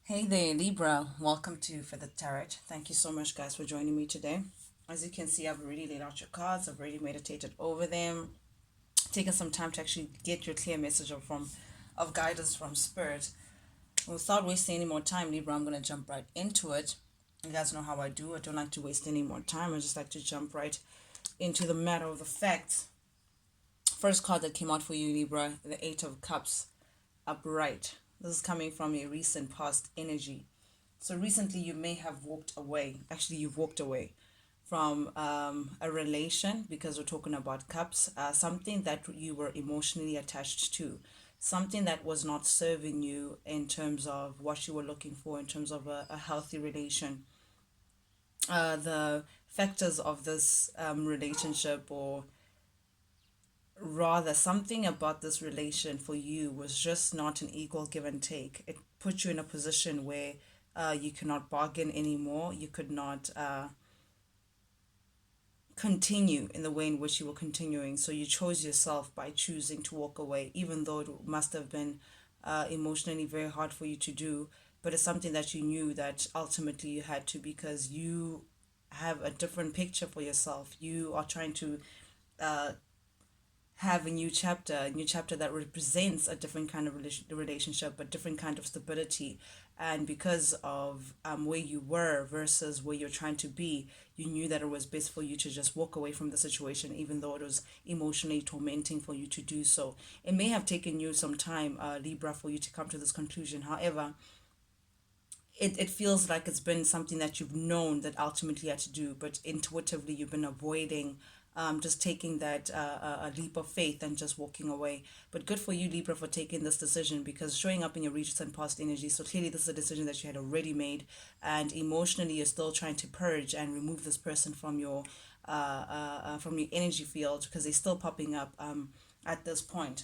Hey there, Libra. Welcome to For the Tarot. Thank you so much, guys, for joining me today. As you can see, I've already laid out your cards. I've already meditated over them, taken some time to actually get your clear message of guidance from Spirit. And without wasting any more time, Libra, I'm going to jump right into it. You guys know how I do. I don't like to waste any more time. I just like to jump right into the matter of the facts. First card that came out for you, Libra, the Eight of Cups, upright. This is coming from a recent past energy. So recently you may have walked away. Actually, you've walked away from a relation because we're talking about cups, something that you were emotionally attached to, something that was not serving you in terms of what you were looking for, in terms of a healthy relation. The factors of this relationship, or rather something about this relation for you, was just not an equal give and take. It put you in a position where you cannot bargain anymore. You could not continue in the way in which you were continuing. So you chose yourself by choosing to walk away, even though it must have been emotionally very hard for you to do. But it's something that you knew that ultimately you had to, because you have a different picture for yourself. You are trying to have a new chapter that represents a different kind of relationship, a different kind of stability. And because of where you were versus where you're trying to be, you knew that it was best for you to just walk away from the situation, even though it was emotionally tormenting for you to do so. It may have taken you some time, Libra, for you to come to this conclusion. However, it feels like it's been something that you've known that ultimately you had to do, but intuitively you've been avoiding just taking that a leap of faith and just walking away. But good for you, Libra, for taking this decision, because showing up in your recent past energy. So clearly, this is a decision that you had already made, and emotionally, you're still trying to purge and remove this person from your energy field, because they're still popping up at this point.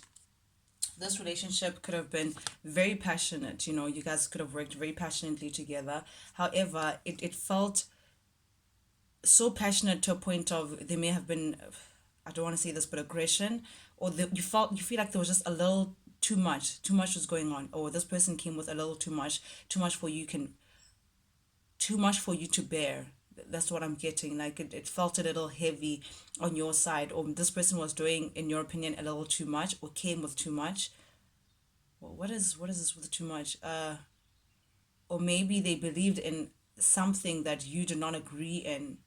This relationship could have been very passionate. You guys could have worked very passionately together. However, it felt so passionate to a point of there may have been, I don't want to say this, but aggression, or you feel like there was just a little too much was going on, or this person came with a little too much for too much for you to bear. That's what I'm getting. Like it felt a little heavy on your side, or this person was doing, in your opinion, a little too much, or came with too much. Well, what is this with too much? Or maybe they believed in something that you did not agree in,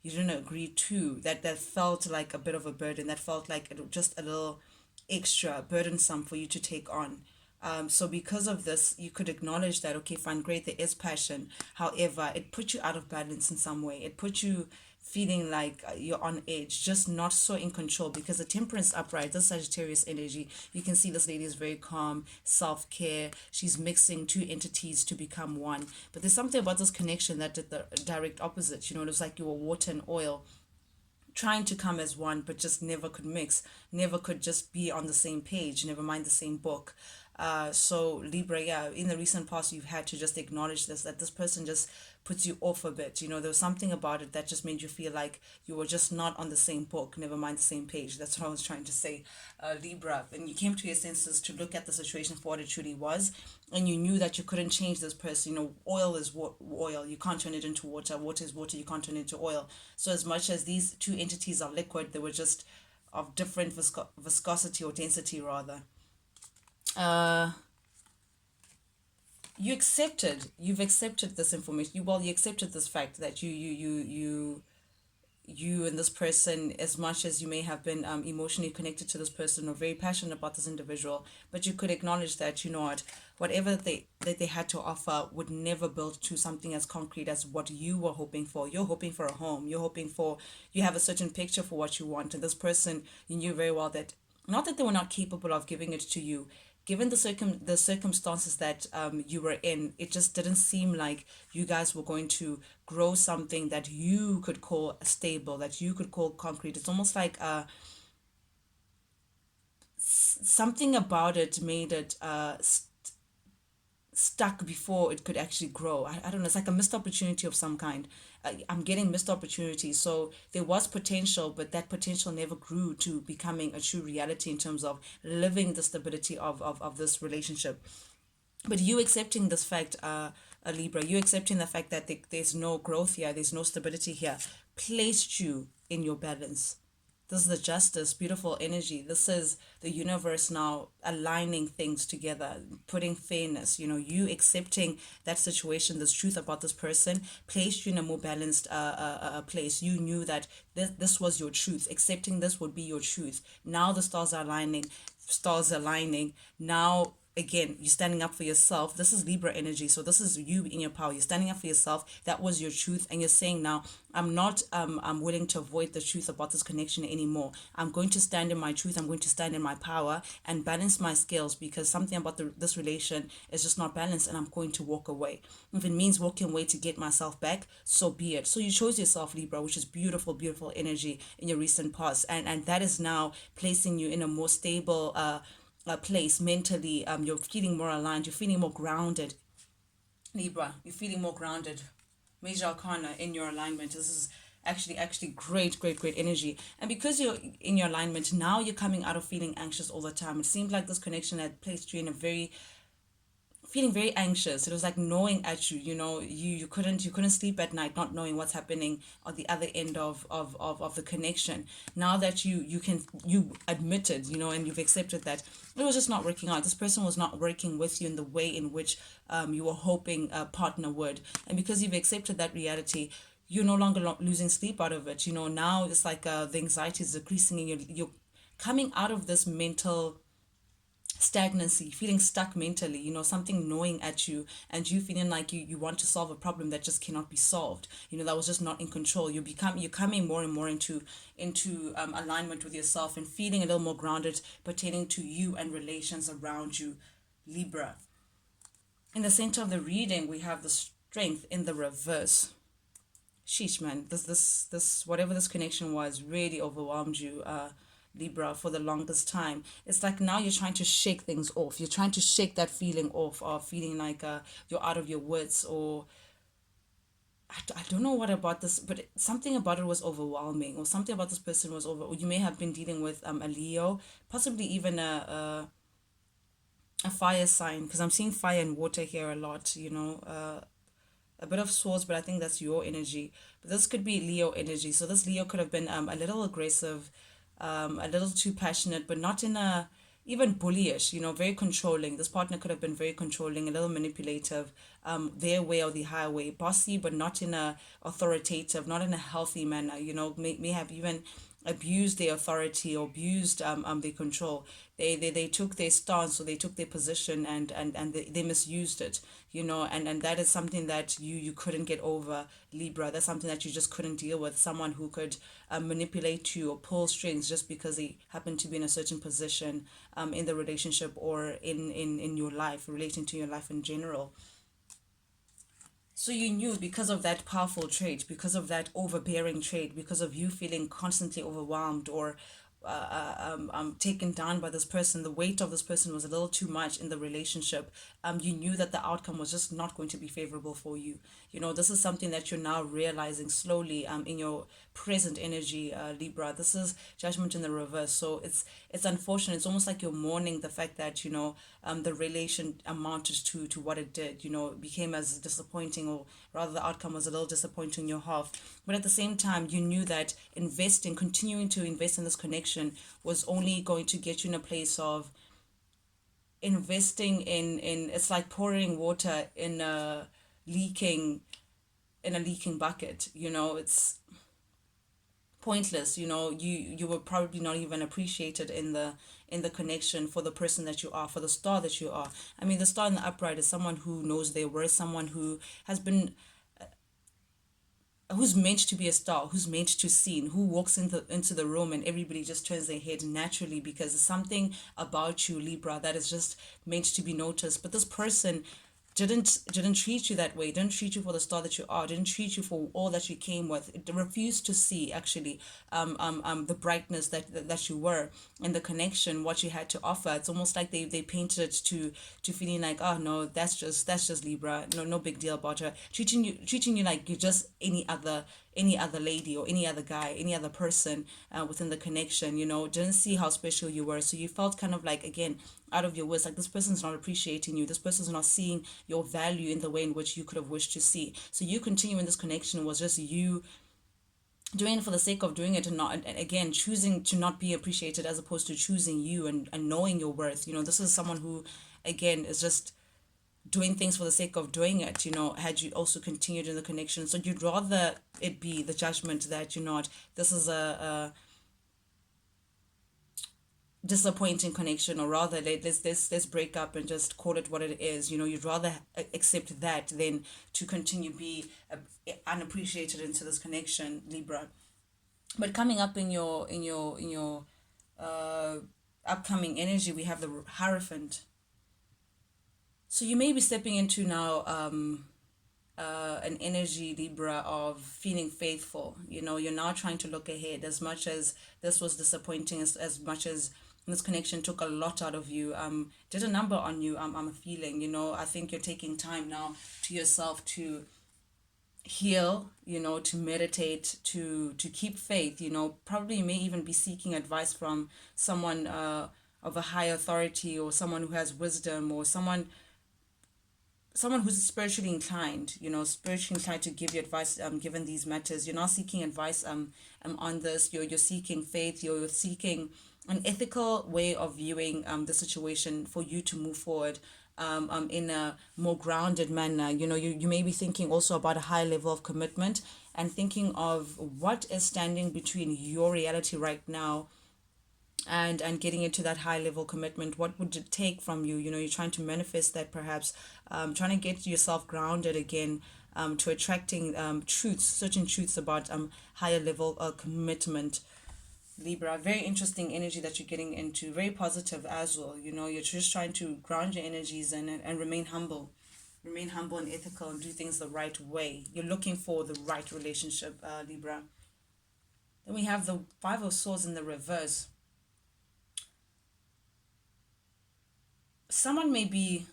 you didn't agree to, that felt like a bit of a burden, that felt like just a little extra burdensome for you to take on. So because of this, you could acknowledge that, okay, fine, great, there is passion. However, it put you out of balance in some way. It put you feeling like you're on edge, just not so in control, because the Temperance upright, this Sagittarius energy, you can see this lady is very calm, self-care. She's mixing two entities to become one. But there's something about this connection that did the direct opposite. It was like you were water and oil trying to come as one, but just never could mix, never could just be on the same page, never mind the same book. So Libra, yeah, in the recent past, you've had to just acknowledge this, that this person just puts you off a bit. There was something about it that just made you feel like you were just not on the same book, never mind the same page. That's what I was trying to say, Libra. And you came to your senses to look at the situation for what it truly was, and you knew that you couldn't change this person. Oil is oil. You can't turn it into water. Water is water. You can't turn it into oil. So as much as these two entities are liquid, they were just of different viscosity, or density rather. Uh, you've accepted this information. You accepted this fact that you and this person, as much as you may have been emotionally connected to this person or very passionate about this individual, but you could acknowledge that, whatever that they had to offer would never build to something as concrete as what you were hoping for. You're hoping for a home. You have a certain picture for what you want, and this person, you knew very well that, not that they were not capable of giving it to you, given the circumstances that you were in. It just didn't seem like you guys were going to grow something that you could call stable, that you could call concrete. It's almost like something about it made it stuck before it could actually grow. I don't know. It's like a missed opportunity of some kind. I'm getting missed opportunities. So there was potential, but that potential never grew to becoming a true reality in terms of living the stability of this relationship. But you accepting this fact, a Libra, you accepting the fact that there's no growth here, there's no stability here, placed you in your balance. This is the justice, beautiful energy. This is the universe now aligning things together, putting fairness. You know, you accepting that situation, this truth about this person, placed you in a more balanced place. You knew that this was your truth. Accepting this would be your truth. Now the stars are aligning, stars aligning. Now again, you're standing up for yourself. This is Libra energy, so this is you in your power. You're standing up for yourself. That was your truth, and you're saying now, I'm willing to avoid the truth about this connection anymore. I'm going to stand in my truth. I'm going to stand in my power and balance my scales, because something about this relation is just not balanced, and I'm going to walk away. If it means walking away to get myself back, so be it. So you chose yourself, Libra, which is beautiful, beautiful energy in your recent past, and that is now placing you in a more stable place mentally. You're feeling more aligned, you're feeling more grounded, Libra. You're feeling more grounded. Major arcana in your alignment. This is actually great energy. And because you're in your alignment now, you're coming out of feeling anxious all the time. It seems like this connection had placed you in a very feeling very anxious. It was like gnawing at you. You know, you couldn't sleep at night, not knowing what's happening on the other end of the connection. Now that you admitted, you know, and you've accepted that it was just not working out. This person was not working with you in the way in which you were hoping a partner would. And because you've accepted that reality, you're no longer losing sleep out of it. You know, now it's like the anxiety is decreasing, and you're coming out of this mental stagnancy, feeling stuck mentally, you know, something gnawing at you, and you feeling like you want to solve a problem that just cannot be solved, you know, that was just not in control. You're coming more and more into alignment with yourself, and feeling a little more grounded pertaining to you and relations around you, Libra. In the center of the reading, we have the strength in the reverse. Sheesh, man, this whatever this connection was really overwhelmed you, Libra, for the longest time. It's like now you're trying to shake things off. You're trying to shake that feeling off, or feeling like you're out of your wits, or I don't know what about this, but something about it was overwhelming, or something about this person was over. Or you may have been dealing with a Leo, possibly even a fire sign, because I'm seeing fire and water here a lot. You know, a bit of swords, but I think that's your energy. But this could be Leo energy. So this Leo could have been a little aggressive, a little too passionate, but not in a even bullyish, you know, very controlling. This partner could have been very controlling, a little manipulative, their way or the highway, bossy, but not in a authoritative, not in a healthy manner, you know, may have even abused their authority, or abused their control. They took their stance, or they took their position, and they misused it, you know, and that is something that you couldn't get over, Libra. That's something that you just couldn't deal with. Someone who could manipulate you or pull strings just because they happen to be in a certain position in the relationship, or in your life, relating to your life in general. So you knew, because of that powerful trait, because of that overbearing trait, because of you feeling constantly overwhelmed, or taken down by this person, the weight of this person was a little too much in the relationship. You knew that the outcome was just not going to be favorable for you. You know, this is something that you're now realizing slowly in your present energy, Libra. This is judgment in the reverse. So it's unfortunate. It's almost like you're mourning the fact that, you know, the relation amounted to what it did. You know, it became as disappointing, or rather the outcome was a little disappointing on your half. But at the same time, you knew that continuing to invest in this connection was only going to get you in a place of investing in it's like pouring water leaking in a leaking bucket. You know, it's pointless. You know, you were probably not even appreciated in the connection for the person that you are, for the star that you are. I mean, the star in the upright is someone who knows their worth, someone who has been, who's meant to be a star, who's meant to seen, who walks into the room and everybody just turns their head naturally, because there's something about you, Libra, that is just meant to be noticed. But this person didn't treat you that way, didn't treat you for the star that you are, didn't treat you for all that you came with. It refused to see actually the brightness that you were, and the connection, what you had to offer. It's almost like they painted it to feeling like, oh no, that's just Libra, no big deal about her, treating you like you're just any other lady, or any other guy, any other person within the connection. You know, didn't see how special you were, so you felt kind of like, again, out of your words, like this person's not appreciating you, this person's not seeing your value in the way in which you could have wished to see. So you continuing this connection was just you doing it for the sake of doing it, and not, and again, choosing to not be appreciated as opposed to choosing you and knowing your worth. This is someone who, again, is just doing things for the sake of doing it. Had you also continued in the connection, so you'd rather it be the judgment that this is a disappointing connection, or rather let's break up and just call it what it is. You'd rather accept that than to continue be unappreciated into this connection, Libra. But coming up in your upcoming energy, we have the Hierophant. So you may be stepping into now an energy, Libra, of feeling faithful. You're now trying to look ahead. As much as this was disappointing, as much as this connection took a lot out of you, did a number on you, I'm feeling. I think you're taking time now to yourself to heal, to meditate, to keep faith. Probably you may even be seeking advice from someone of a high authority, or someone who has wisdom, or someone who's spiritually inclined, to give you advice given these matters. You're not seeking advice on this. You're seeking faith. You're seeking an ethical way of viewing the situation for you to move forward in a more grounded manner. You may be thinking also about a high level of commitment, and thinking of what is standing between your reality right now and getting into that high level commitment. What would it take from you? You're trying to manifest that, perhaps trying to get yourself grounded again, to attracting certain truths about higher level commitment. Libra, very interesting energy that you're getting into, very positive as well. You're just trying to ground your energies and remain humble. Remain humble and ethical, and do things the right way. You're looking for the right relationship, Libra. Then we have the Five of Swords in the reverse. Someone may be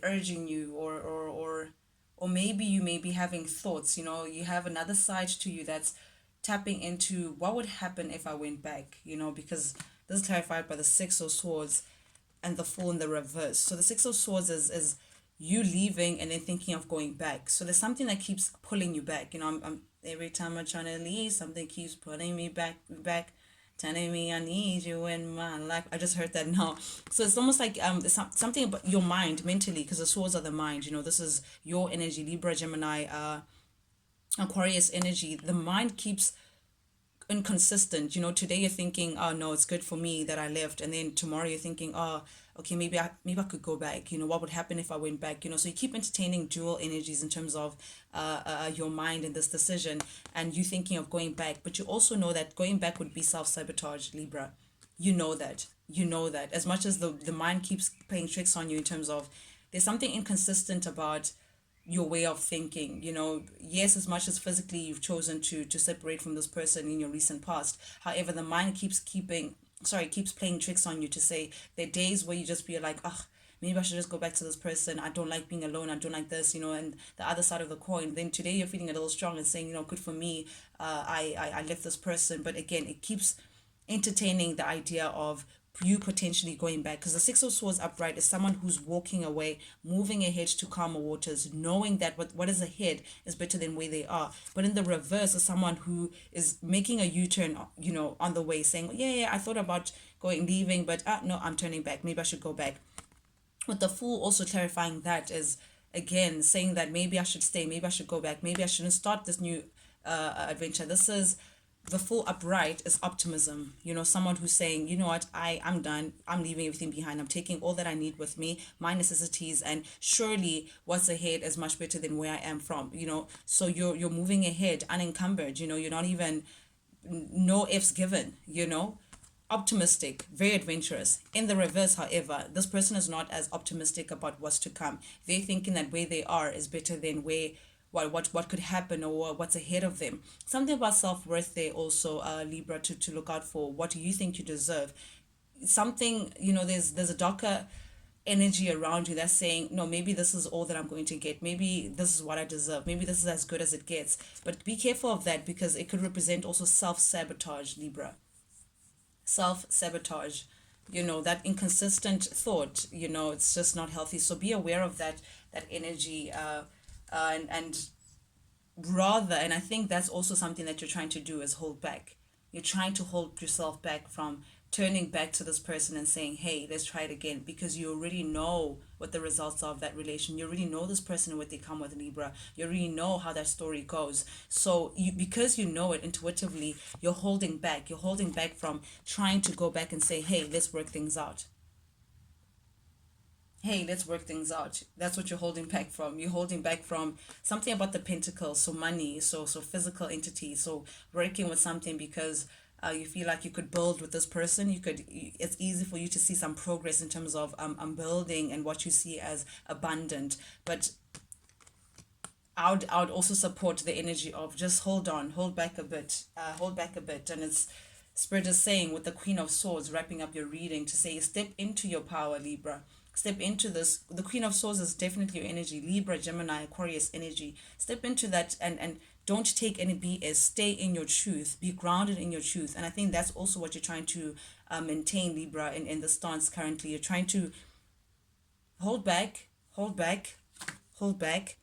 urging you, or maybe you may be having thoughts. You have another side to you that's tapping into what would happen if I went back. Because this is clarified by the Six of Swords and the Fool in the reverse. So the Six of Swords is you leaving and then thinking of going back. So there's something that keeps pulling you back. I'm every time I'm trying to leave, something keeps pulling me back, telling me I need you in my life. I just heard that now. So it's almost like something about your mind mentally, because the swords are the mind. This is your energy, Libra, Gemini, Aquarius energy. The mind keeps inconsistent. Today you're thinking, oh no, it's good for me that I left, and then tomorrow you're thinking, oh okay, maybe I could go back. What would happen if I went back? So you keep entertaining dual energies in terms of your mind in this decision, and you thinking of going back. But you also know that going back would be self-sabotage, Libra. You know that. As much as the mind keeps playing tricks on you in terms of there's something inconsistent about your way of thinking. Yes, as much as physically you've chosen to separate from this person in your recent past, however, the mind keeps playing tricks on you to say there are days where you just feel like, oh, maybe I should just go back to this person. I don't like being alone. I don't like this, and the other side of the coin. Then today you're feeling a little strong and saying, good for me. I left this person. But again, it keeps entertaining the idea of you potentially going back, because the Six of Swords upright is someone who's walking away, moving ahead to calmer waters, knowing that what is ahead is better than where they are. But in the reverse is someone who is making a U-turn, on the way, saying, yeah, I thought about leaving, but no, I'm turning back. Maybe I should go back. With the Fool also clarifying that is, again, saying that maybe I should stay, maybe I should go back, maybe I shouldn't start this new adventure. This is the Fool upright is optimism. Someone who's saying, you know what, I'm done. I'm leaving everything behind. I'm taking all that I need with me, my necessities, and surely what's ahead is much better than where I am from. So you're moving ahead unencumbered. You're not even no ifs given. Optimistic, very adventurous. In the reverse, however, this person is not as optimistic about what's to come. They're thinking that where they are is better than where what could happen, or what's ahead of them. Something about self-worth there also, Libra, to look out for. What do you think you deserve? Something, there's a darker energy around you that's saying, no, maybe this is all that I'm going to get. Maybe this is what I deserve. Maybe this is as good as it gets. But be careful of that, because it could represent also self-sabotage, Libra. Self-sabotage. that inconsistent thought, it's just not healthy. So be aware of that energy, and rather, and I think that's also something that you're trying to do, is hold back. You're trying to hold yourself back from turning back to this person and saying, hey, let's try it again, because you already know what the results are of that relation. You already know this person and what they come with, Libra. You already know how that story goes. So because you know it intuitively, you're holding back. You're holding back from trying to go back and say, hey, let's work things out. Hey, let's work things out. That's what you're holding back from. You're holding back from something about the pentacles, so money, so physical entity, so working with something because you feel like you could build with this person. It's easy for you to see some progress in terms of building and what you see as abundant. But I would also support the energy of just hold on, hold back a bit. And it's Spirit is saying with the Queen of Swords, wrapping up your reading, to say step into your power, Libra. Step into this. The Queen of Swords is definitely your energy, Libra, Gemini, Aquarius energy. Step into that, and don't take any BS. Stay in your truth. Be grounded in your truth. And I think that's also what you're trying to maintain, Libra, in the stance currently. You're trying to hold back, hold back, hold back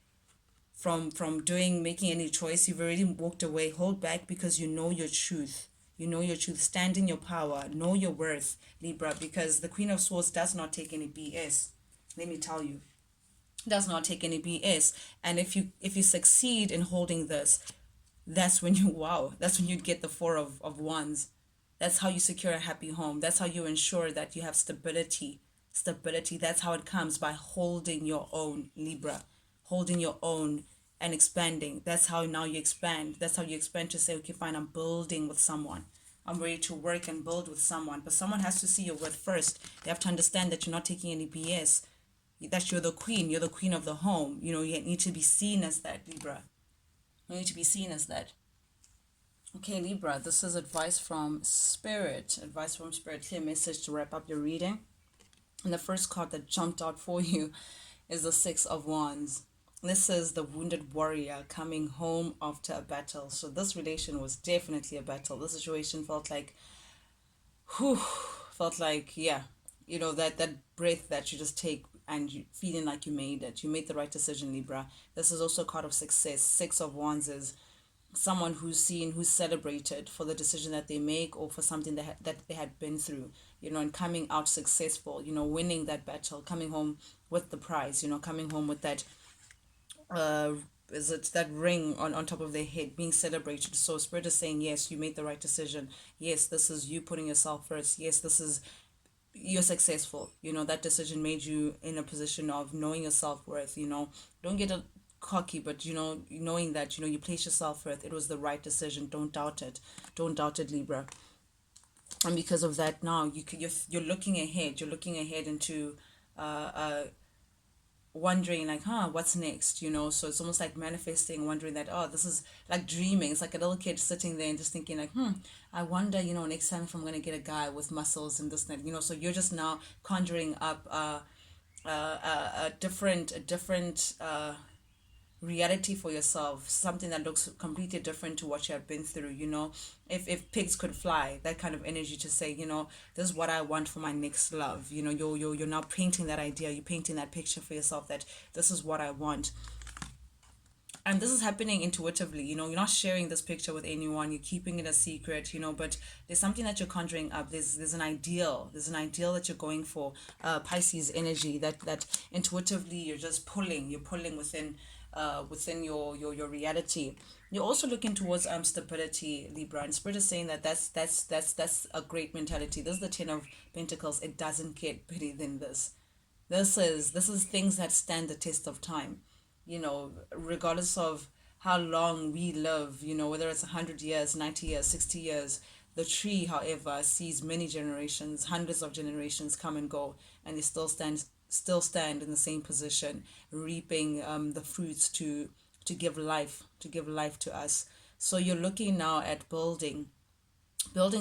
from doing making any choice. You've already walked away. Hold back because you know your truth. You know your truth. Stand in your power. Know your worth, Libra, because the Queen of Swords does not take any BS. Let me tell you, does not take any BS. And if you succeed in holding this, that's when you wow. That's when you get the Four of Wands. That's how you secure a happy home. That's how you ensure that you have stability. Stability. That's how it comes, by holding your own, Libra. Holding your own and expanding. That's how now you expand. That's how you expand to say, okay, fine, I'm building with someone. I'm ready to work and build with someone. But someone has to see your worth first. They have to understand that you're not taking any BS. That you're the queen. You're the queen of the home. You need to be seen as that, Libra. You need to be seen as that. Okay, Libra, this is advice from Spirit. Advice from Spirit. Clear message to wrap up your reading. And the first card that jumped out for you is the Six of Wands. This is the wounded warrior coming home after a battle. So this relation was definitely a battle. This situation felt like, whew, yeah, that breath that you just take and you feeling like you made it. You made the right decision, Libra. This is also a card of success. Six of Wands is someone who's seen, who's celebrated for the decision that they make, or for something that they had been through, and coming out successful, winning that battle, coming home with the prize, coming home with that, uh, is it that ring on top of their head, being celebrated. So Spirit is saying, yes, you made the right decision. Yes, this is you putting yourself first. Yes, this is you're successful. That decision made you in a position of knowing your self-worth. Don't get a cocky, but knowing that you place yourself first. It was the right decision. Don't doubt it. Don't doubt it, Libra. And because of that, now you're looking ahead. You're looking ahead into wondering, like, what's next. So it's almost like manifesting, wondering that, oh, this is like dreaming. It's like a little kid sitting there and just thinking like, I wonder, next time if I'm going to get a guy with muscles and this and that. So you're just now conjuring up a different reality for yourself, something that looks completely different to what you have been through. If pigs could fly, that kind of energy to say, this is what I want for my next love. You're now painting that idea, you're painting that picture for yourself, that this is what I want. And this is happening intuitively. You're not sharing this picture with anyone, you're keeping it a secret. But there's something that you're conjuring up. There's an ideal that you're going for. Pisces energy, that intuitively you're pulling within your reality. You're also looking towards stability, Libra, and Spirit is saying that that's a great mentality. This is the Ten of Pentacles. It doesn't get better than this. This is things that stand the test of time. Regardless of how long we live, whether it's 100 years, 90 years, 60 years, the tree, however, sees many generations, hundreds of generations come and go, and they still stand in the same position, reaping the fruits to give life to us. So you're looking now at building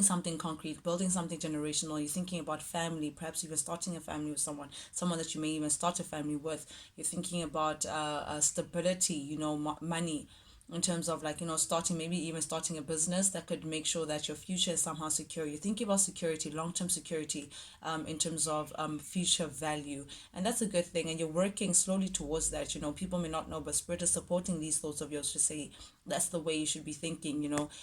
something concrete, building something generational. You're thinking about family, perhaps even starting a family with someone that you may even start a family with. You're thinking about stability, money. in terms of like, starting, maybe even starting a business that could make sure that your future is somehow secure. You're thinking about security, long-term security, in terms of future value, and that's a good thing, and you're working slowly towards that. People may not know, but Spirit is supporting these thoughts of yours to say that's the way you should be thinking.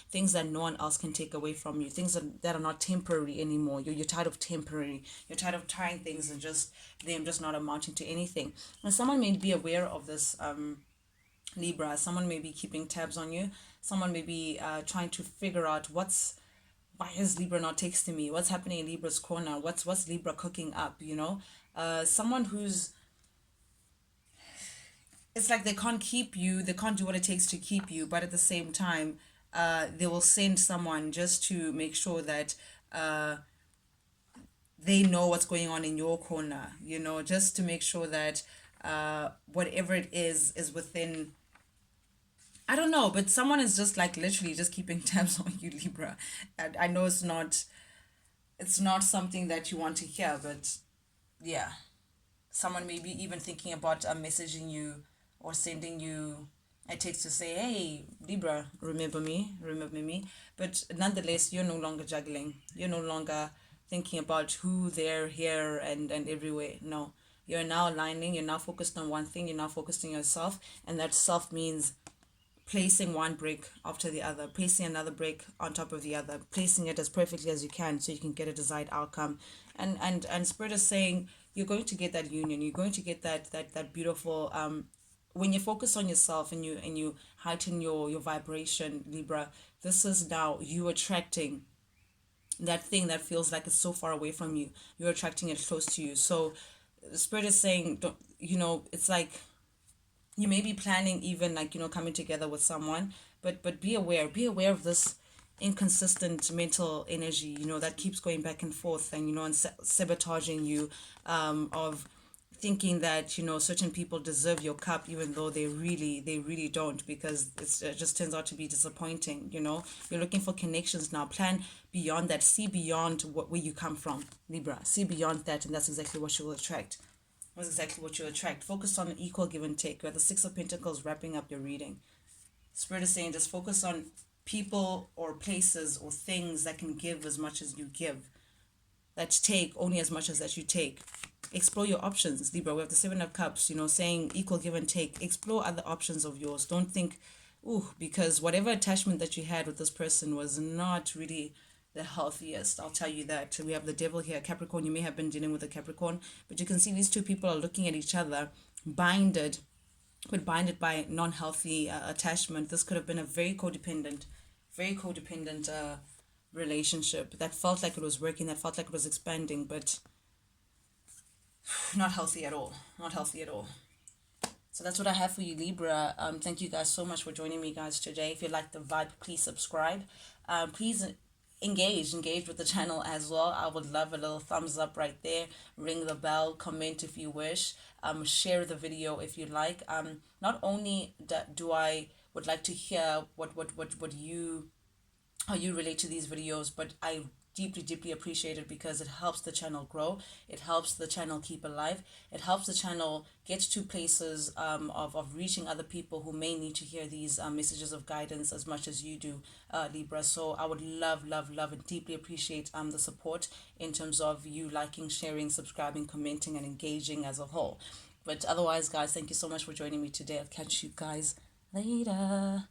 Things that no one else can take away from you, things that are not temporary anymore. You're tired of temporary, you're tired of trying things and just them just not amounting to anything. And someone may be aware of this, Libra. Someone may be keeping tabs on you. Someone may be trying to figure out why is Libra not texting me? What's happening in Libra's corner? What's Libra cooking up? Someone who's, it's like they can't keep you. They can't do what it takes to keep you, but at the same time, they will send someone just to make sure that they know what's going on in your corner. Just to make sure that whatever it is within. I don't know, but someone is just like literally just keeping tabs on you, Libra. And I know it's not something that you want to hear, but yeah, someone may be even thinking about messaging you or sending you a text to say, "Hey, Libra, remember me." But nonetheless, you're no longer juggling. You're no longer thinking about who, there, here, and everywhere. No, you're now aligning. You're now focused on one thing. You're now focused on yourself, and that self means placing one brick after the other, placing another brick on top of the other, placing it as perfectly as you can so you can get a desired outcome. And Spirit is saying you're going to get that union. You're going to get that beautiful, when you focus on yourself and you heighten your vibration, Libra. This is now you attracting that thing that feels like it's so far away from you. You're attracting it close to you. So the Spirit is saying, don't, it's like you may be planning even like coming together with someone, but be aware of this inconsistent mental energy that keeps going back and forth, and sabotaging you, of thinking that certain people deserve your cup even though they really don't, because it just turns out to be disappointing. You're looking for connections now. Plan beyond that. See beyond where you come from, Libra. See beyond that, and that's exactly what you will attract. Was exactly what you attract. Focus on equal give and take. Where the Six of Pentacles wrapping up your reading. Spirit is saying just focus on people or places or things that can give as much as you give, that take only as much as that you take. Explore your options, Libra. We have the Seven of Cups, saying equal give and take. Explore other options of yours. Don't think, because whatever attachment that you had with this person was not really the healthiest. I'll tell you that. We have the Devil here, Capricorn. You may have been dealing with a Capricorn, but you can see these two people are looking at each other, binded by non-healthy attachment. This could have been a very codependent relationship that felt like it was working, that felt like it was expanding, but not healthy at all. Not healthy at all. So that's what I have for you, Libra. Thank you guys so much for joining me, guys, today. If you like the vibe, please subscribe. Please engage with the channel as well. I would love a little thumbs up right there. Ring the bell, comment if you wish. Share the video if you like. Not only do I would like to hear what you, how you relate to these videos, but I deeply appreciate it because it helps the channel grow. It helps the channel keep alive. It helps the channel get to places of reaching other people who may need to hear these messages of guidance as much as you do, Libra. So I would love and deeply appreciate the support in terms of you liking, sharing, subscribing, commenting, and engaging as a whole. But otherwise, guys, thank you so much for joining me today. I'll catch you guys later.